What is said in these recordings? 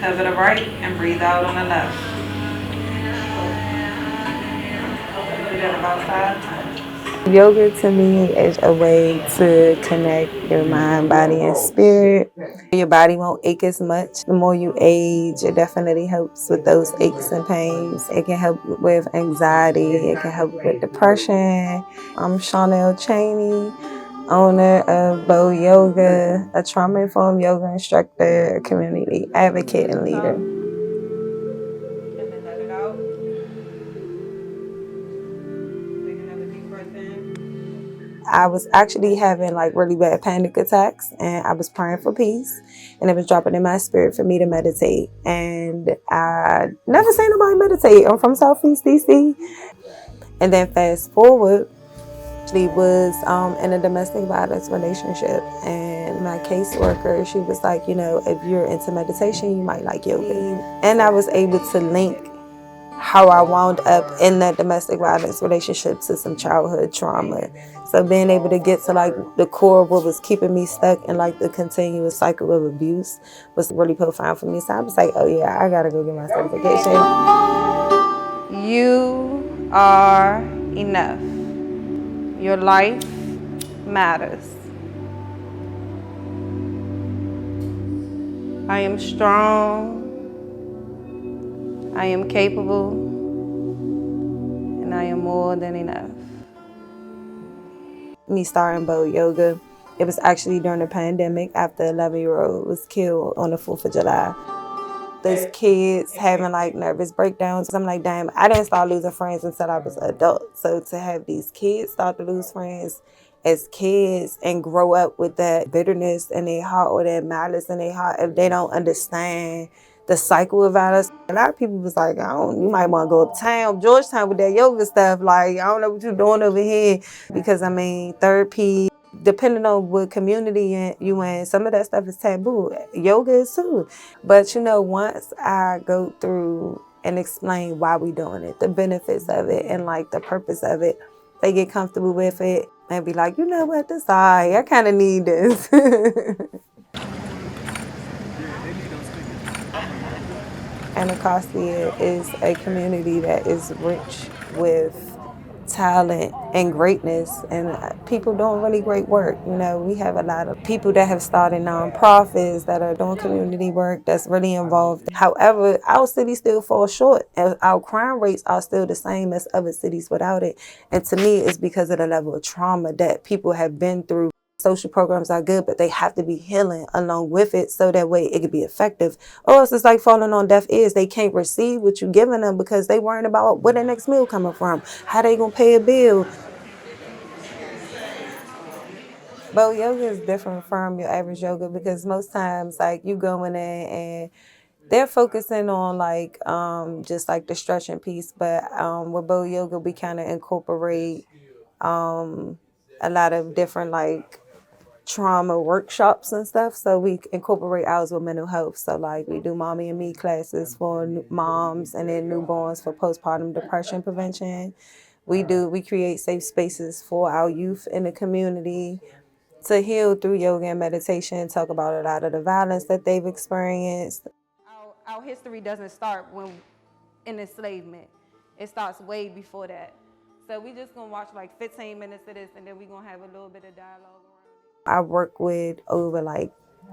Cover the right and breathe out on the left. Do that about 5 times. Yoga to me is a way to connect your mind, body, and spirit. Your body won't ache as much. The more you age, it definitely helps with those aches and pains. It can help with anxiety. It can help with depression. I'm Charnal Chaney, owner of Bold Yoga, a trauma-informed yoga instructor, a community advocate, and leader. And then let it out. Take another deep breath in. I was actually having like really bad panic attacks, and I was praying for peace, and it was dropping in my spirit for me to meditate. And I never seen nobody meditate. I'm from Southeast DC. And then fast forward, she was in a domestic violence relationship, and my caseworker, she was like, you know, if you're into meditation, you might like yoga. And I was able to link how I wound up in that domestic violence relationship to some childhood trauma. So being able to get to like the core of what was keeping me stuck in like the continuous cycle of abuse was really profound for me. So I was like, oh yeah, I gotta go get my certification. You are enough. Your life matters. I am strong. I am capable. And I am more than enough. Me starting Bold Yoga, it was actually during the pandemic after an 11-year-old was killed on the 4th of July. Those kids having like nervous breakdowns. I'm like, damn, I didn't start losing friends until I was an adult. So to have these kids start to lose friends as kids and grow up with that bitterness in their heart or that malice in their heart, if they don't understand the cycle of violence. A lot of people was like, you might want to go uptown, Georgetown with that yoga stuff. Like, I don't know what you're doing over here. Because I mean, therapy, depending on what community you in, some of that stuff is taboo. Yoga is too. But you know, once I go through and explain why we doing it, the benefits of it, and like the purpose of it, they get comfortable with it and be like, you know what, this I kind of need this. Anacostia is a community that is rich with talent and greatness, and people doing really great work. You know, we have a lot of people that have started nonprofits that are doing community work that's really involved. However, our city still falls short, and our crime rates are still the same as other cities without it. And to me, it's because of the level of trauma that people have been through. Social programs are good, but they have to be healing along with it so that way it can be effective. Or else it's like falling on deaf ears. They can't receive what you're giving them because they worrying about where their next meal coming from, how they gonna pay a bill. But yoga is different from your average yoga because most times like you go in there and they're focusing on like just like the stretching piece, but with Bold Yoga we kind of incorporate a lot of different like trauma workshops and stuff. So we incorporate ours with mental health. So like we do mommy and me classes for moms and then newborns for postpartum depression prevention. We create safe spaces for our youth in the community to heal through yoga and meditation, talk about a lot of the violence that they've experienced. Our history doesn't start when in enslavement. It starts way before that. So we just gonna watch like 15 minutes of this and then we're gonna have a little bit of dialogue. I work with over like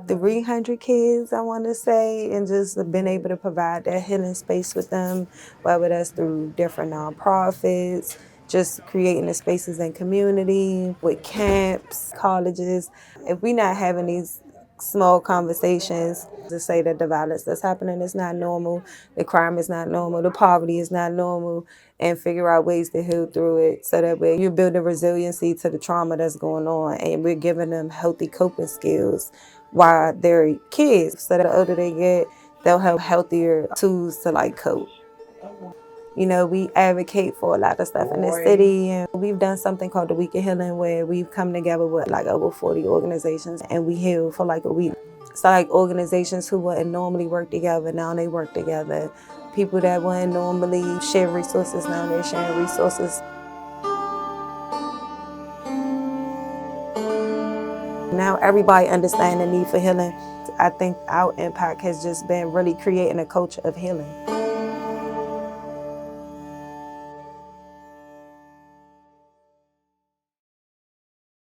300 kids, I want to say, and just been able to provide that healing space with them, whether that's through different nonprofits, just creating the spaces in community, with camps, colleges. If we're not having these small conversations to say that the violence that's happening is not normal, the crime is not normal, the poverty is not normal, and figure out ways to heal through it so that way you're building resiliency to the trauma that's going on, and we're giving them healthy coping skills while they're kids so that the older they get, they'll have healthier tools to like cope. You know, we advocate for a lot of stuff in the city, and we've done something called the Week of Healing where we've come together with like over 40 organizations and we heal for like a week. So like organizations who wouldn't normally work together, now they work together. People that wouldn't normally share resources, now they're sharing resources. now everybody understand the need for healing. I think our impact has just been really creating a culture of healing.